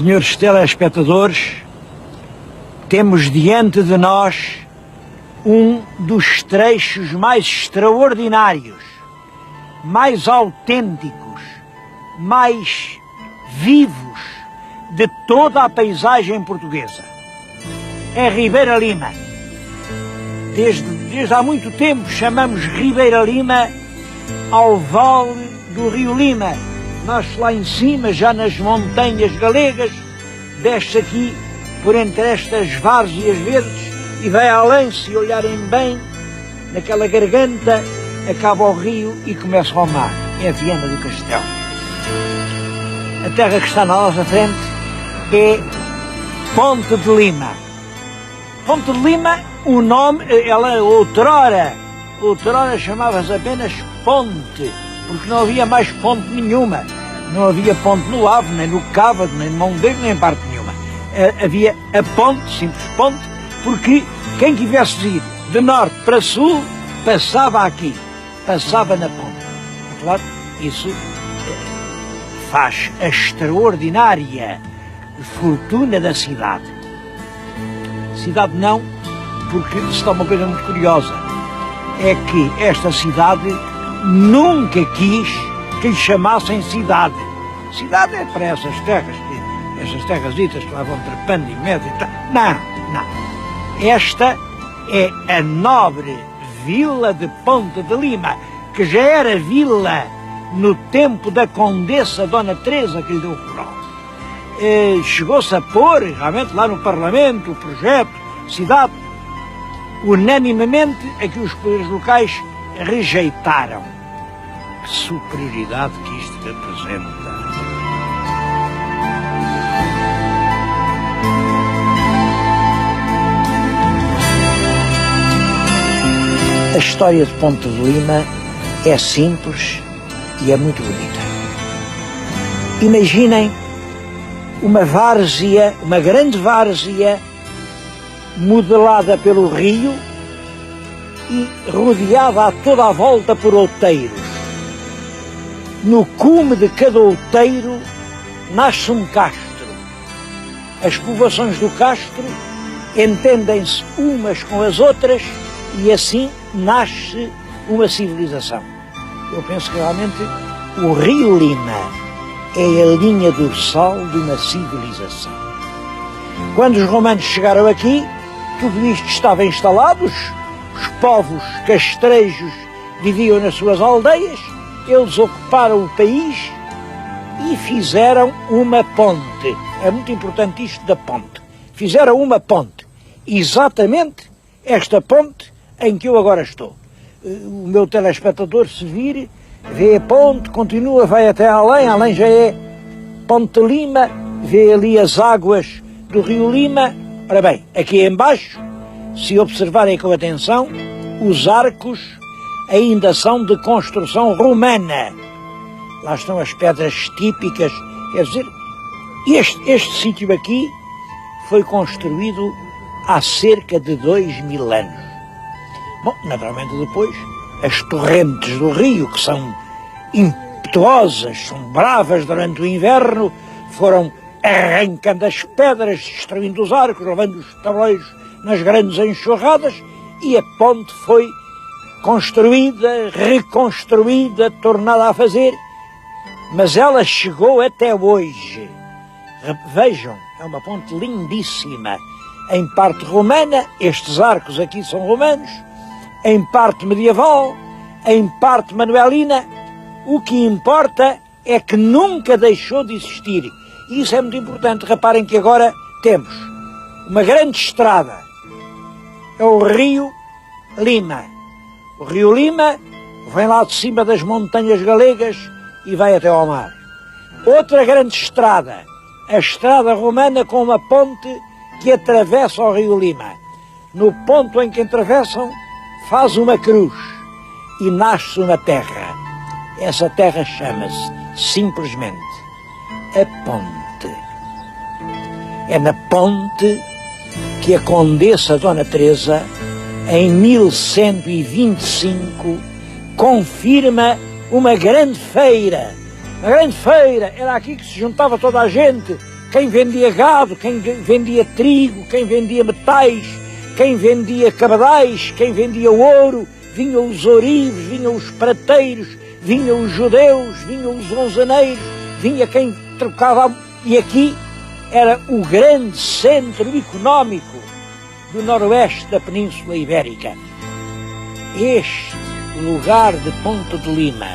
Senhores telespectadores, temos diante de nós um dos trechos mais extraordinários, mais autênticos, mais vivos de toda a paisagem portuguesa. É Ribeira Lima. Desde há muito tempo chamamos Ribeira Lima ao vale do Rio Lima. Nasce lá em cima, já nas montanhas galegas, desce aqui por entre estas várzeas verdes e vai além, se olharem bem, naquela garganta, acaba o rio e começa ao mar. É a Viana do Castelo. A terra que está na nossa frente é Ponte de Lima. Ponte de Lima, o nome, ela outrora chamava-se apenas Ponte, porque não havia mais ponte nenhuma. Não havia ponte no Ave, nem no Cávado, nem no Mondego, nem em parte nenhuma. Havia a ponte, simples ponte, porque quem quisesse ir de norte para sul, passava aqui, passava na ponte. É claro, isso faz a extraordinária fortuna da cidade. Cidade não, porque está uma coisa muito curiosa. É que esta cidade nunca quis que lhe chamassem cidade. Cidade é para essas terras ditas que lá vão trepando e medem e tal. Não. Esta é a nobre vila de Ponte de Lima, que já era vila no tempo da Condessa Dona Teresa, que lhe deu o plural. Chegou-se a pôr, realmente, lá no Parlamento, o projeto, cidade. Unanimemente, é que os poderes locais rejeitaram. Que superioridade que isto representa. A história de Ponte de Lima é simples e é muito bonita. Imaginem uma várzea, uma grande várzea, modelada pelo rio e rodeada a toda a volta por outeiros. No cume de cada outeiro nasce um castro. As povoações do castro entendem-se umas com as outras e assim nasce uma civilização. Eu penso que realmente o Rio Lima é a linha dorsal de uma civilização. Quando os romanos chegaram aqui, tudo isto estava instalado, os povos castrejos viviam nas suas aldeias, eles ocuparam o país e fizeram uma ponte. É muito importante isto da ponte. Fizeram uma ponte. Exatamente esta ponte em que eu agora estou. O meu telespectador, se vir, vê a ponte, continua, vai até além já é Ponte de Lima, vê ali as águas do Rio Lima. Ora bem, aqui embaixo, se observarem com atenção, os arcos ainda são de construção romana. Lá estão as pedras típicas, quer dizer, este sítio aqui foi construído há cerca de 2000 anos. Bom, naturalmente depois, as torrentes do rio, que são impetuosas, são bravas durante o inverno, foram arrancando as pedras, destruindo os arcos, levando os tabuleiros nas grandes enxurradas, e a ponte foi construída, reconstruída, tornada a fazer, mas ela chegou até hoje. Vejam, é uma ponte lindíssima, em parte romana, estes arcos aqui são romanos, em parte medieval, em parte manuelina. O que importa é que nunca deixou de existir. E isso é muito importante. Reparem que agora temos uma grande estrada. É o Rio Lima. O Rio Lima vem lá de cima das montanhas galegas e vai até ao mar. Outra grande estrada. A estrada romana com uma ponte que atravessa o Rio Lima. No ponto em que atravessam, faz uma cruz e nasce uma terra. Essa terra chama-se, simplesmente, a Ponte. É na Ponte que a Condessa Dona Teresa, em 1125, confirma uma grande feira. Uma grande feira, era aqui que se juntava toda a gente quem vendia gado, quem vendia trigo, quem vendia metais, quem vendia cabedais, quem vendia ouro, vinham os ourives, vinham os prateiros, vinham os judeus, vinham os lonzaneiros, vinha quem trocava, e aqui era o grande centro económico do noroeste da Península Ibérica. Este lugar de Ponte de Lima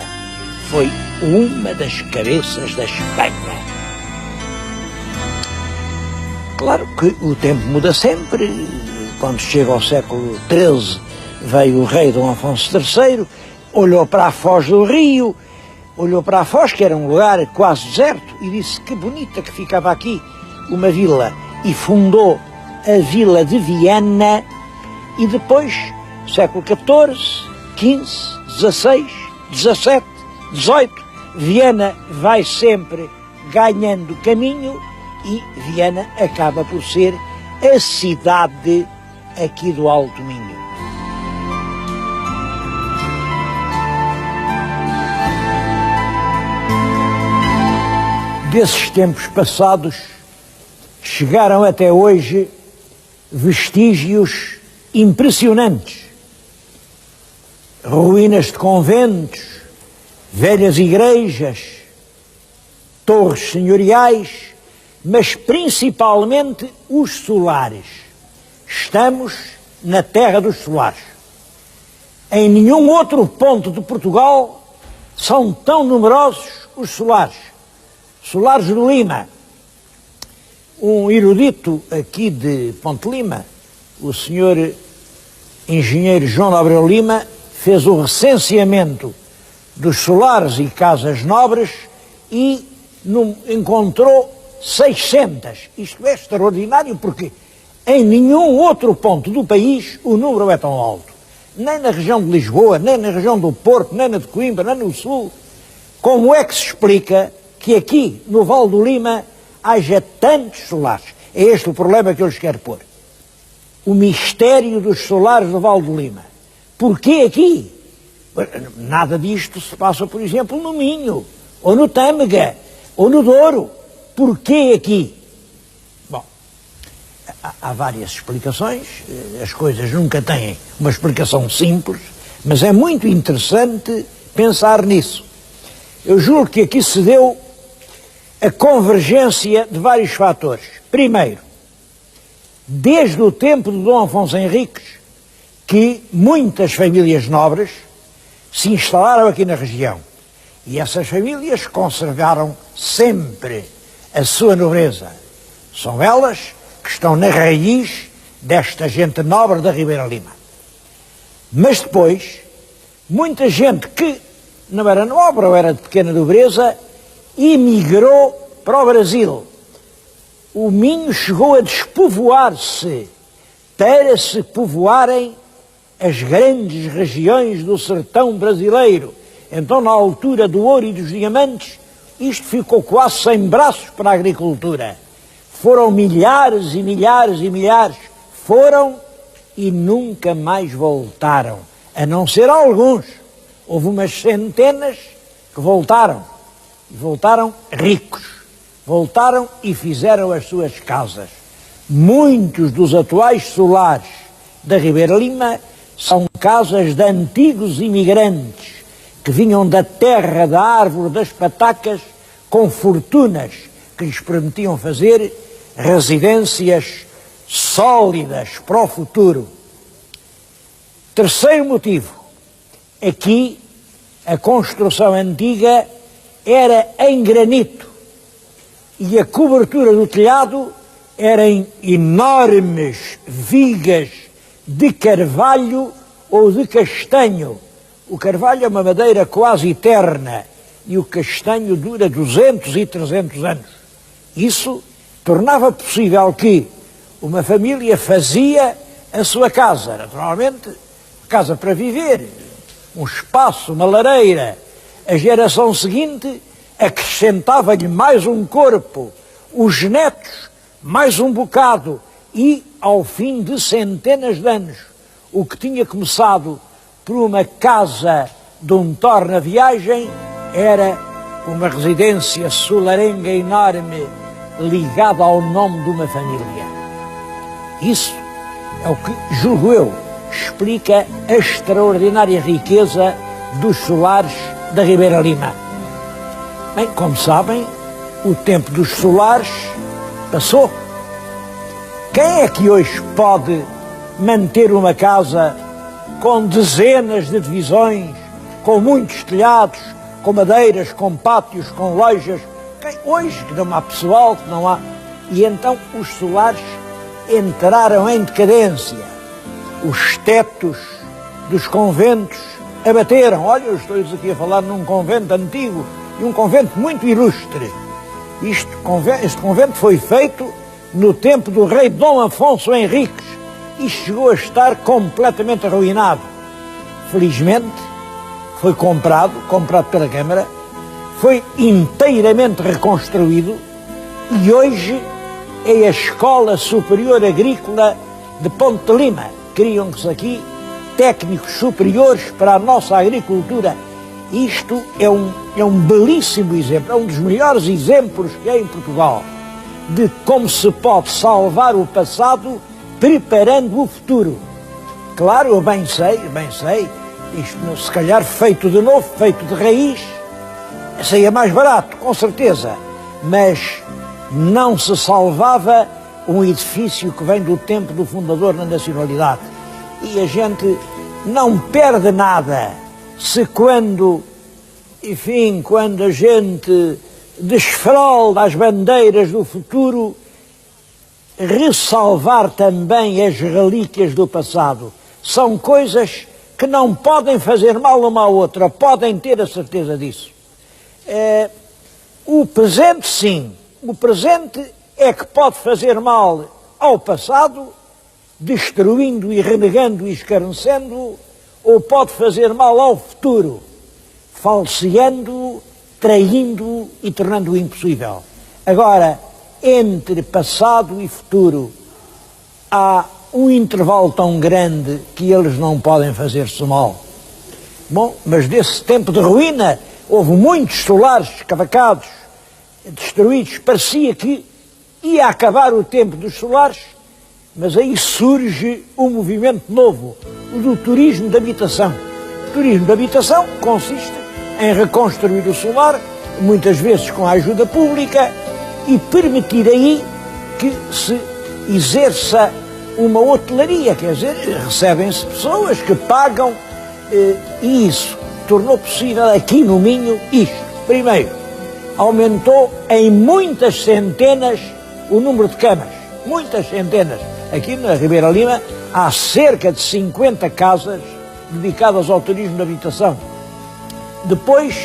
foi uma das cabeças da Espanha. Claro que o tempo muda sempre. Quando chega ao século XIII, veio o rei Dom Afonso III, olhou para a foz do rio, olhou para a foz, que era um lugar quase deserto, e disse que bonita que ficava aqui uma vila, e fundou a vila de Viana. E depois, século XIV, XV, XVI, XVII, XVIII, Viana vai sempre ganhando caminho e Viana acaba por ser a cidade aqui do Alto Minho. Desses tempos passados, chegaram até hoje vestígios impressionantes. Ruínas de conventos, velhas igrejas, torres senhoriais, mas principalmente os solares. Estamos na terra dos solares. Em nenhum outro ponto de Portugal são tão numerosos os solares. Solares de Lima. Um erudito aqui de Ponte Lima, o senhor engenheiro João de Abreu Lima, fez o recenseamento dos solares e casas nobres e encontrou 600. Isto é extraordinário porque em nenhum outro ponto do país o número é tão alto. Nem na região de Lisboa, nem na região do Porto, nem na de Coimbra, nem no Sul. Como é que se explica que aqui no Vale do Lima haja tantos solares? É este o problema que eu lhes quero pôr. O mistério dos solares do Vale do Lima. Porquê aqui? Nada disto se passa, por exemplo, no Minho, ou no Tâmega, ou no Douro. Porquê aqui? Bom, há várias explicações, as coisas nunca têm uma explicação simples, mas é muito interessante pensar nisso. Eu julgo que aqui se deu a convergência de vários fatores. Primeiro, desde o tempo de Dom Afonso Henriques, que muitas famílias nobres se instalaram aqui na região. E essas famílias conservaram sempre a sua nobreza. São elas que estão na raiz desta gente nobre da Ribeira Lima. Mas depois, muita gente que não era nobre ou era de pequena nobreza, emigrou para o Brasil. O Minho chegou a despovoar-se para se povoarem as grandes regiões do sertão brasileiro. Então, na altura do ouro e dos diamantes, isto ficou quase sem braços para a agricultura. Foram milhares e milhares e milhares. Foram e nunca mais voltaram, a não ser alguns. Houve umas centenas que voltaram. E voltaram ricos. Voltaram e fizeram as suas casas. Muitos dos atuais solares da Ribeira Lima são casas de antigos imigrantes que vinham da terra da árvore das patacas com fortunas que lhes permitiam fazer residências sólidas para o futuro. Terceiro motivo, aqui a construção antiga era em granito e a cobertura do telhado era em enormes vigas de carvalho ou de castanho. O carvalho é uma madeira quase eterna e o castanho dura 200 e 300 anos. Isso tornava possível que uma família fazia a sua casa, naturalmente, casa para viver, um espaço, uma lareira. A geração seguinte acrescentava-lhe mais um corpo, os netos mais um bocado e, ao fim de centenas de anos, o que tinha começado por uma casa de um torna-viagem era uma residência solarenga enorme ligada ao nome de uma família. Isso é o que, julgo eu, explica a extraordinária riqueza dos solares da Ribeira Lima. Bem, como sabem, o tempo dos solares passou. Quem é que hoje pode manter uma casa com dezenas de divisões, com muitos telhados, com madeiras, com pátios, com lojas? Hoje, que não há pessoal, que não há... E então os solares entraram em decadência. Os tetos dos conventos abateram. Olha, eu estou aqui a falar num convento antigo e um convento muito ilustre. Este convento foi feito no tempo do rei Dom Afonso Henriques e chegou a estar completamente arruinado. Felizmente, foi comprado pela Câmara, foi inteiramente reconstruído e hoje é a Escola Superior Agrícola de Ponte de Lima. Criam-se aqui técnicos superiores para a nossa agricultura. Isto é um belíssimo exemplo, é um dos melhores exemplos que há em Portugal de como se pode salvar o passado preparando o futuro. Claro, eu bem sei, isto se calhar feito de novo, feito de raiz, seria mais barato, com certeza, mas não se salvava um edifício que vem do tempo do fundador da nacionalidade. E a gente não perde nada se quando a gente desfralda as bandeiras do futuro, ressalvar também as relíquias do passado. São coisas que não podem fazer mal uma à outra, podem ter a certeza disso. O presente, sim. O presente é que pode fazer mal ao passado, destruindo e renegando e escarnecendo, ou pode fazer mal ao futuro, falseando, traindo e tornando-o impossível. Agora, entre passado e futuro, há um intervalo tão grande que eles não podem fazer-se mal. Bom, mas desse tempo de ruína, houve muitos solares escavacados, destruídos, parecia que ia acabar o tempo dos solares, mas aí surge um movimento novo, o do turismo de habitação. O turismo de habitação consiste em reconstruir o solar, muitas vezes com a ajuda pública, e permitir aí que se exerça uma hotelaria, quer dizer, recebem-se pessoas que pagam, e isso tornou possível aqui no Minho isto. Primeiro, aumentou em muitas centenas o número de camas, muitas centenas. Aqui na Ribeira Lima há cerca de 50 casas dedicadas ao turismo de habitação. Depois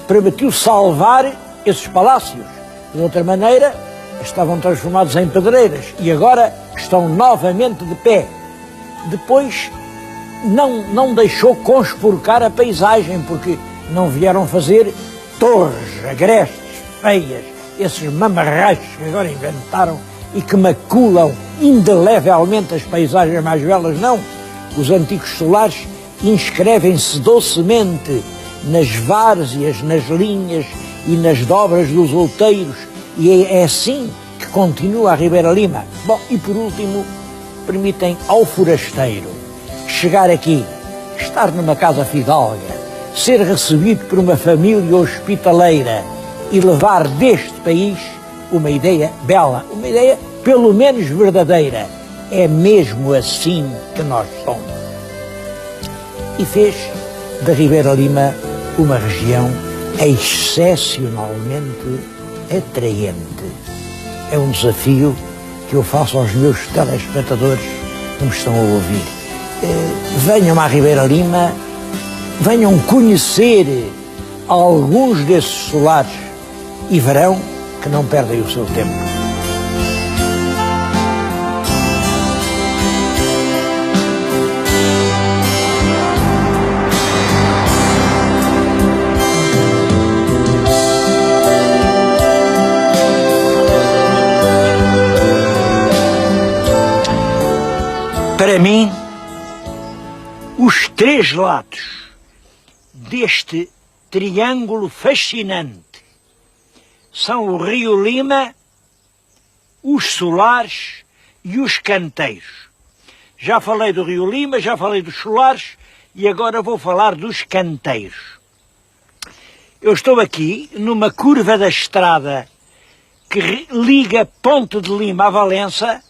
permitiu salvar esses palácios. De outra maneira, estavam transformados em pedreiras e agora estão novamente de pé. Depois não deixou conspurcar a paisagem, porque não vieram fazer torres, agrestes, feias, esses mamarrachos que agora inventaram e que maculam indelevelmente as paisagens mais belas, não. Os antigos solares inscrevem-se docemente nas várzeas, nas linhas e nas dobras dos outeiros, e é assim que continua a Ribeira Lima. Bom, e por último, permitem ao forasteiro chegar aqui, estar numa casa fidalga, ser recebido por uma família hospitaleira e levar deste país uma ideia bela, uma ideia pelo menos verdadeira. É mesmo assim que nós somos. E fez da Ribeira Lima uma região excepcionalmente atraente. É um desafio que eu faço aos meus telespectadores que me estão a ouvir. Venham à Ribeira Lima, venham conhecer alguns desses solares e verão que não perdem o seu tempo. Para mim, os três lados deste triângulo fascinante são o Rio Lima, os solares e os canteiros. Já falei do Rio Lima, já falei dos solares e agora vou falar dos canteiros. Eu estou aqui numa curva da estrada que liga Ponte de Lima a Valença.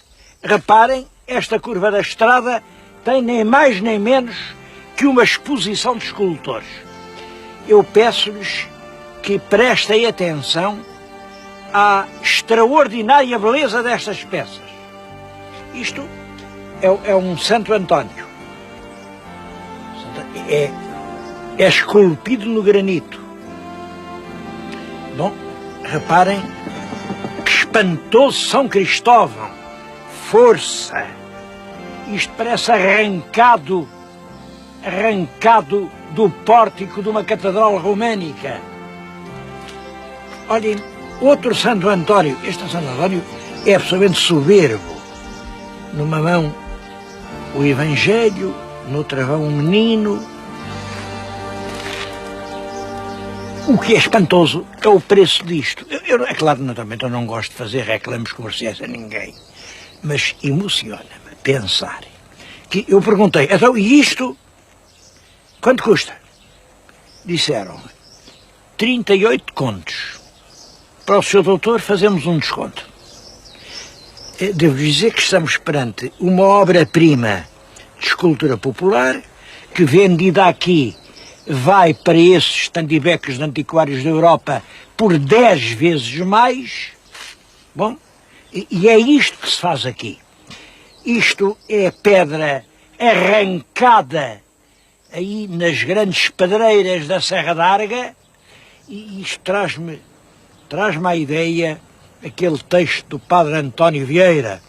Reparem, esta curva da estrada tem nem mais nem menos que uma exposição de escultores. Eu peço-lhes que prestem atenção à extraordinária beleza destas peças. Isto é um Santo António. É esculpido no granito. Bom, reparem que espantoso São Cristóvão. Força! Isto parece arrancado do pórtico de uma catedral românica. Olhem, outro Santo António. Este Santo António é absolutamente soberbo. Numa mão o Evangelho, noutra mão um menino. O que é espantoso é o preço disto. É claro, naturalmente, eu não gosto de fazer reclames comerciais a ninguém, mas emociona-me pensar que eu perguntei, então, e isto, quanto custa? Disseram 38 contos. Para o Sr. Doutor fazemos um desconto. Devo dizer que estamos perante uma obra-prima de escultura popular que, vendida aqui, vai para esses standibecos de antiquários da Europa por 10 vezes mais. Bom, e é isto que se faz aqui. Isto é pedra arrancada aí nas grandes pedreiras da Serra d'Arga, e isto traz-me à ideia aquele texto do Padre António Vieira.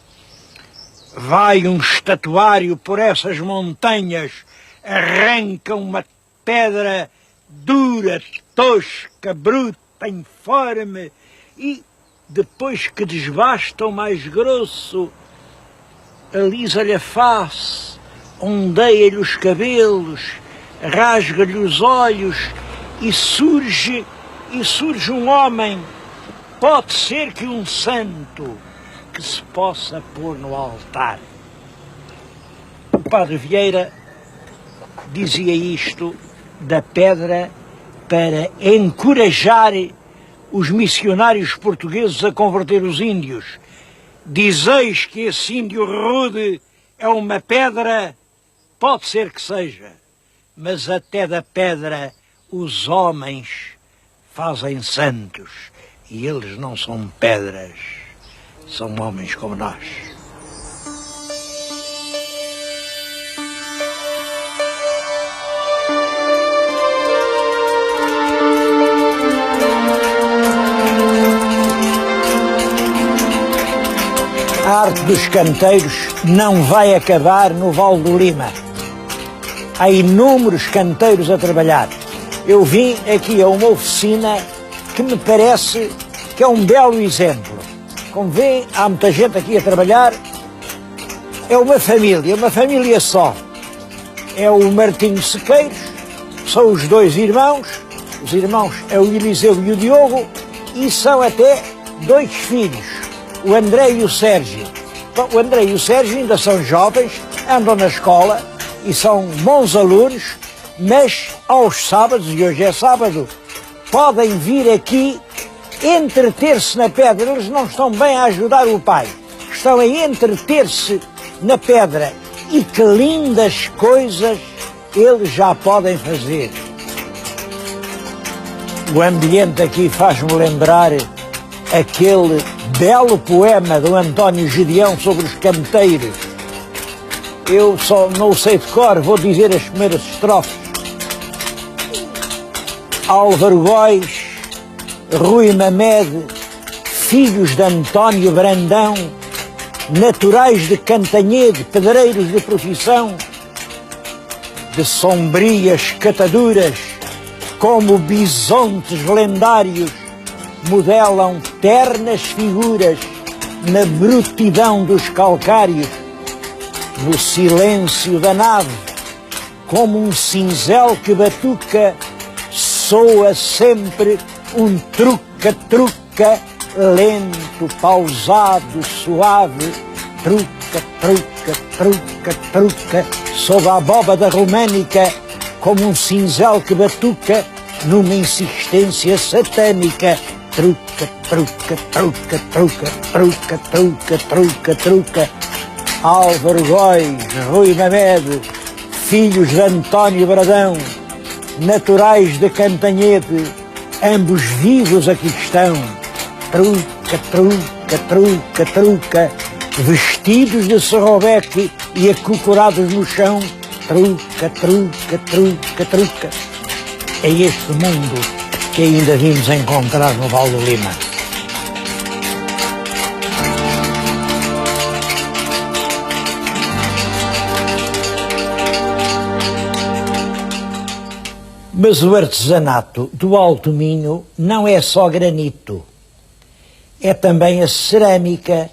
Vai um estatuário por essas montanhas, arranca uma pedra dura, tosca, bruta, informe, e depois que desbasta o mais grosso, alisa-lhe a face, ondeia-lhe os cabelos, rasga-lhe os olhos e surge um homem. Pode ser que um santo que se possa pôr no altar. O Padre Vieira dizia isto da pedra para encorajar os missionários portugueses a converter os índios. Dizeis que esse índio rude é uma pedra? Pode ser que seja, mas até da pedra os homens fazem santos, e eles não são pedras, são homens como nós. A arte dos canteiros não vai acabar no Vale do Lima. Há inúmeros canteiros a trabalhar. Eu vim aqui a uma oficina que me parece que é um belo exemplo. Como veem, há muita gente aqui a trabalhar. É uma família só. É o Martinho Sequeiros, são os dois irmãos. Os irmãos é o Eliseu e o Diogo, e são até 2 filhos, o André e o Sérgio. Bom, o André e o Sérgio ainda são jovens, andam na escola e são bons alunos, mas aos sábados, e hoje é sábado, podem vir aqui entreter-se na pedra. Eles não estão bem a ajudar o pai, estão a entreter-se na pedra, e que lindas coisas eles já podem fazer. O ambiente aqui faz-me lembrar aquele belo poema do António Gedeão sobre os canteiros. Eu só não sei de cor, vou dizer as primeiras estrofes. Álvaro Góis, Rui Mamede, filhos de António Brandão, naturais de Cantanhede, pedreiros de profissão, de sombrias cataduras, como bisontes lendários, modelam ternas figuras na brutidão dos calcários, no silêncio da nave, como um cinzel que batuca, soa sempre um truca-truca lento, pausado, suave, truca, truca, truca, truca, sob a abóbada românica, como um cinzel que batuca numa insistência satânica. Truca, truca, truca, truca, truca, truca, truca, truca. Álvaro Góis, Rui Mamed, filhos de António Bradão, naturais de Cantanhede, ambos vivos aqui estão. Truca, truca, truca, truca, vestidos de serrobeque e acocorados no chão. Truca, truca, truca, truca. É este mundo que ainda vimos encontrar no Val do Lima. Mas o artesanato do Alto Minho não é só granito. É também a cerâmica,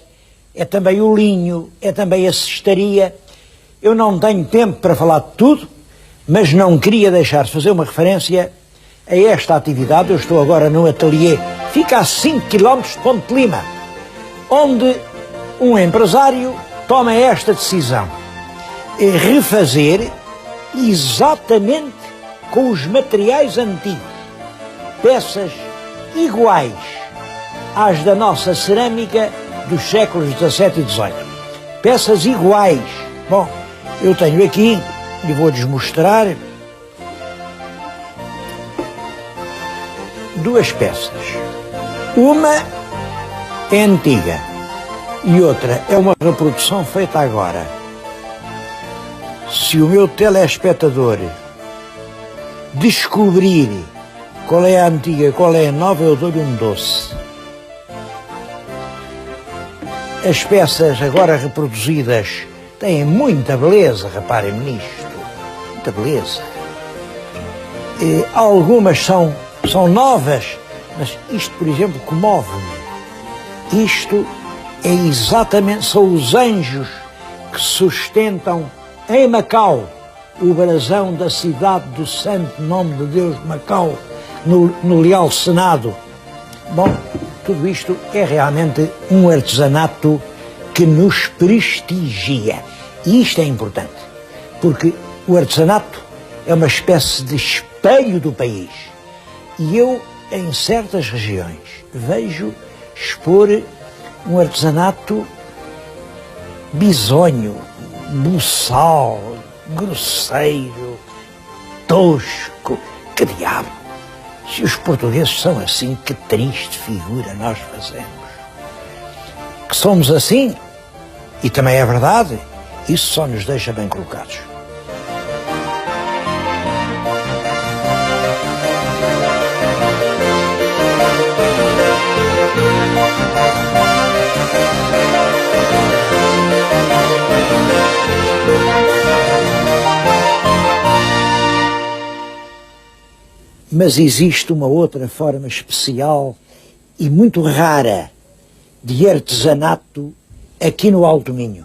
é também o linho, é também a cestaria. Eu não tenho tempo para falar de tudo, mas não queria deixar de fazer uma referência a esta atividade. Eu estou agora no ateliê, fica a 5 km de Ponte Lima, onde um empresário toma esta decisão: é refazer exatamente com os materiais antigos, peças iguais às da nossa cerâmica dos séculos XVII e XVIII. Peças iguais. Bom, eu tenho aqui, e vou-lhes mostrar, duas peças. Uma é antiga e outra é uma reprodução feita agora. Se o meu telespectador descobrir qual é a antiga e qual é a nova, eu dou-lhe um doce. As peças agora reproduzidas têm muita beleza, reparem-me nisto, muita beleza. Algumas são novas, mas isto, por exemplo, comove-me. Isto é exatamente, são os anjos que sustentam em Macau o brasão da cidade do Santo Nome de Deus de Macau, no Leal Senado. Bom, tudo isto é realmente um artesanato que nos prestigia. E isto é importante, porque o artesanato é uma espécie de espelho do país. E eu, em certas regiões, vejo expor um artesanato bisonho, buçal, grosseiro, tosco. Que diabo! Se os portugueses são assim, que triste figura nós fazemos. Que somos assim, e também é verdade, isso só nos deixa bem colocados. Mas existe uma outra forma especial e muito rara de artesanato aqui no Alto Minho.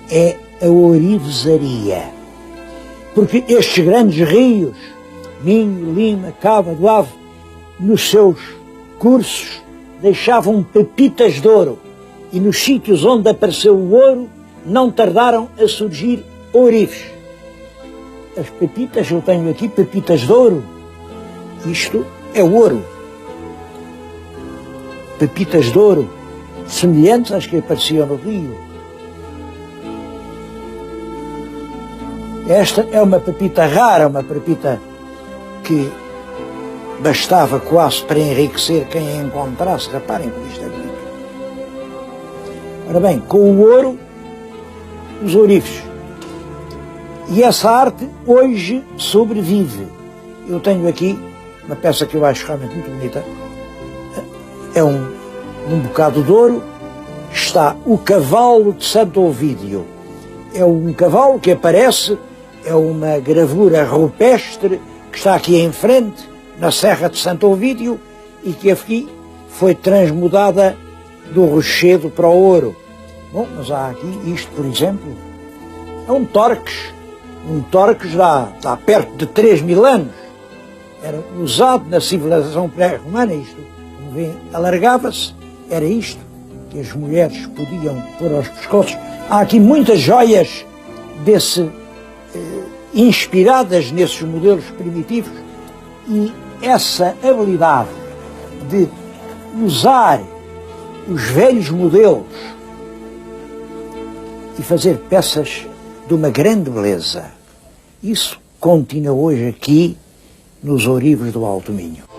É a orivesaria. Porque estes grandes rios, Minho, Lima, Cava do Ave, nos seus cursos deixavam pepitas de ouro. E nos sítios onde apareceu o ouro, não tardaram a surgir ourives. As pepitas, eu tenho aqui pepitas de ouro. Isto é ouro. Pepitas de ouro, semelhantes às que apareciam no rio. Esta é uma pepita rara, uma pepita que bastava quase para enriquecer quem a encontrasse. Reparem como isto é bonito. Ora bem, com o ouro, os ourives. E essa arte hoje sobrevive. Eu tenho aqui uma peça que eu acho realmente muito bonita. É um bocado de ouro. Está o cavalo de Santo Ovídio. É um cavalo que aparece, é uma gravura rupestre que está aqui em frente, na Serra de Santo Ovídio, e que aqui foi transmudada do rochedo para o ouro. Bom, mas há aqui isto, por exemplo, é um torques. Um torques dá perto de 3.000 anos. Era usado na civilização pré-romana, isto, como vêem, alargava-se era isto que as mulheres podiam pôr aos pescoços. Há aqui muitas joias inspiradas nesses modelos primitivos, e essa habilidade de usar os velhos modelos e fazer peças de uma grande beleza, isso continua hoje aqui nos ourivos do Alto Minho.